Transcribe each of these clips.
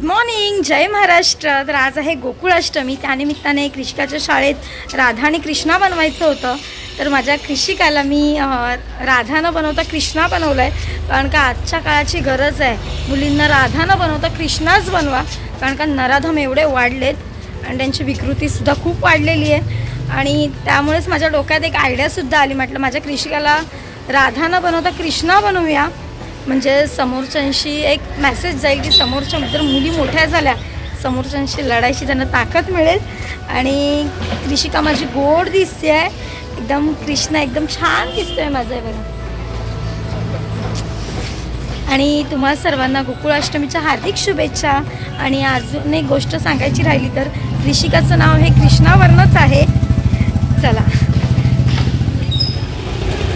Good morning, जय महाराष्ट्र। तर आज आहे गोकुळाष्टमी, त्यानिमित्ताने कृषिकाच्या शाळेत राधा आणि कृष्णा बनवायचं होतं। तर माझ्या कृषिकाला मी राधा न बनवता कृष्णा बनवलं आहे, कारण का आजच्या काळाची गरज आहे। मुलींना राधा न बनवता कृष्णाच बनवा, कारण का नराधम एवढे वाढलेत आणि त्यांची विकृतीसुद्धा खूप वाढलेली आहे। आणि त्यामुळेच माझ्या डोक्यात एक आयडियासुद्धा आली, म्हटलं माझ्या कृषिकाला राधा न बनवता कृष्णा बनवूया, म्हणजे समोरच्यांशी एक मेसेज जाईल की समोरच्या जर मुली मोठ्या झाल्या समोरच्यांशी लढायची त्यांना ताकद मिळेल। आणि कृषिका माझी गोड दिसते आहे, एकदम कृष्णा एकदम छान दिसतोय माझा बघा। आणि तुम्हा सर्वांना गोकुळाष्टमीच्या हार्दिक शुभेच्छा। आणि अजून एक गोष्ट सांगायची राहिली तर कृषिकाचं नाव हे कृष्णावरनंच आहे। चला,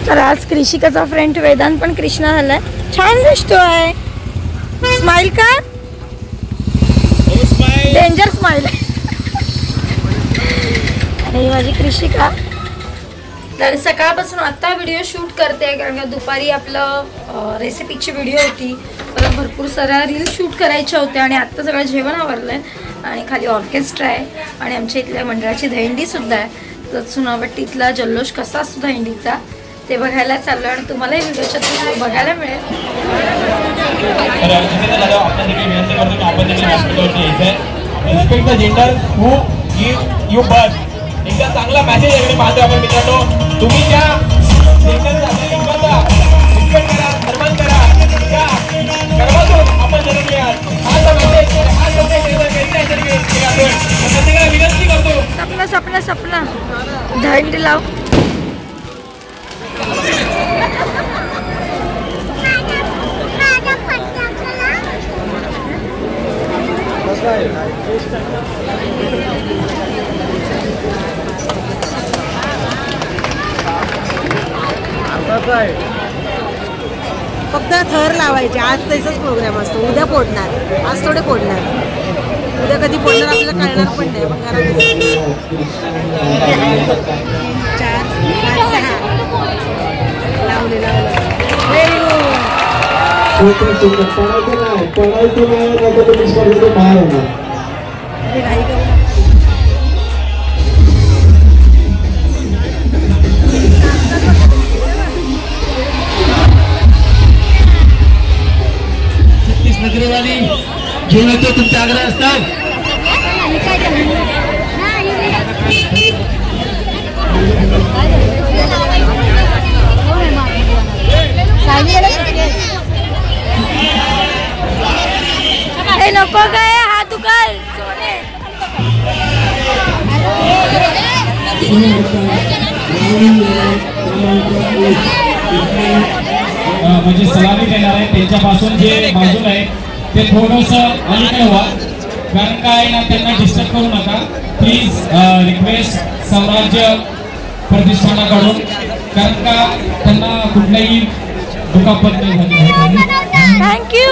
तर आज कृषिकाचा फ्रेंड वेदांत पण कृष्णा झालाय, छान दिसतोय। स्माइल का, डेंजर स्माइल। आणि माझी कृषिका तर सकाळपासून आता व्हिडिओ शूट करते, कारण का दुपारी आपलं रेसिपीची व्हिडिओ होती, परत भरपूर साऱ्या रील शूट करायच्या होत्या आणि आत्ता सगळं जेवण आवरलंय आणि खाली ऑर्केस्ट्रा आहे आणि आमच्या इथल्या मंडळाची दहीहंडीसुद्धा आहे। तर चुनावट्टीतला जल्लोष कसा असतो दहीहंडीचा ते बघायला चाललो आणि तुम्हालाही व्हिडिओच्या थ्रू बघायला मिळेल। एकदा चांगला मेसेज आहे पाहतो आपण मित्रांनो, तुम्ही त्या जेंडरचा लिंगाचा रिस्पेक्ट करा, सन्मान करा, त्या गर्भातून आपण जन्मले आहात। हा मेसेज प्रत्येकाला विनंती करतो, सपना सपना सपना दहीहंडी लाव। फक्त थर लावायचे, आज तसाच प्रोग्राम असतो, उद्या फोडणार, आज थोडे फोडणार, उद्या कधी फोडणार आपल्याला कळणार पण नाही। मग चार पाच सहा लावले नगरवाली घेऊन येतो, तुमच्या आग्रह असतात। नको काय हा दुकान सोने म्हणजे सलामी देणार आहे त्यांच्यापासून जे बाजूला आहे ते थोडंसं अलीकडे व्हा, कारण काय ना त्यांना डिस्टर्ब करू नका प्लीज। रिक्वेस्ट साम्राज्य प्रतिष्ठानाकडून, कारण का त्यांना कुठल्याही दुखापत नाही झाली। थँक्यू।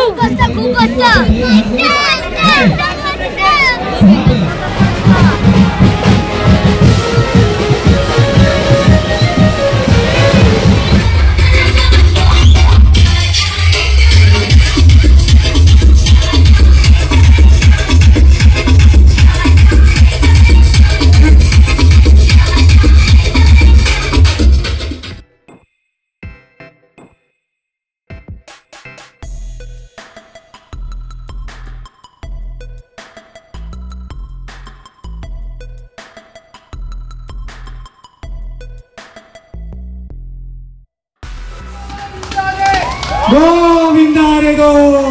गोविंदा रे गोविंदा।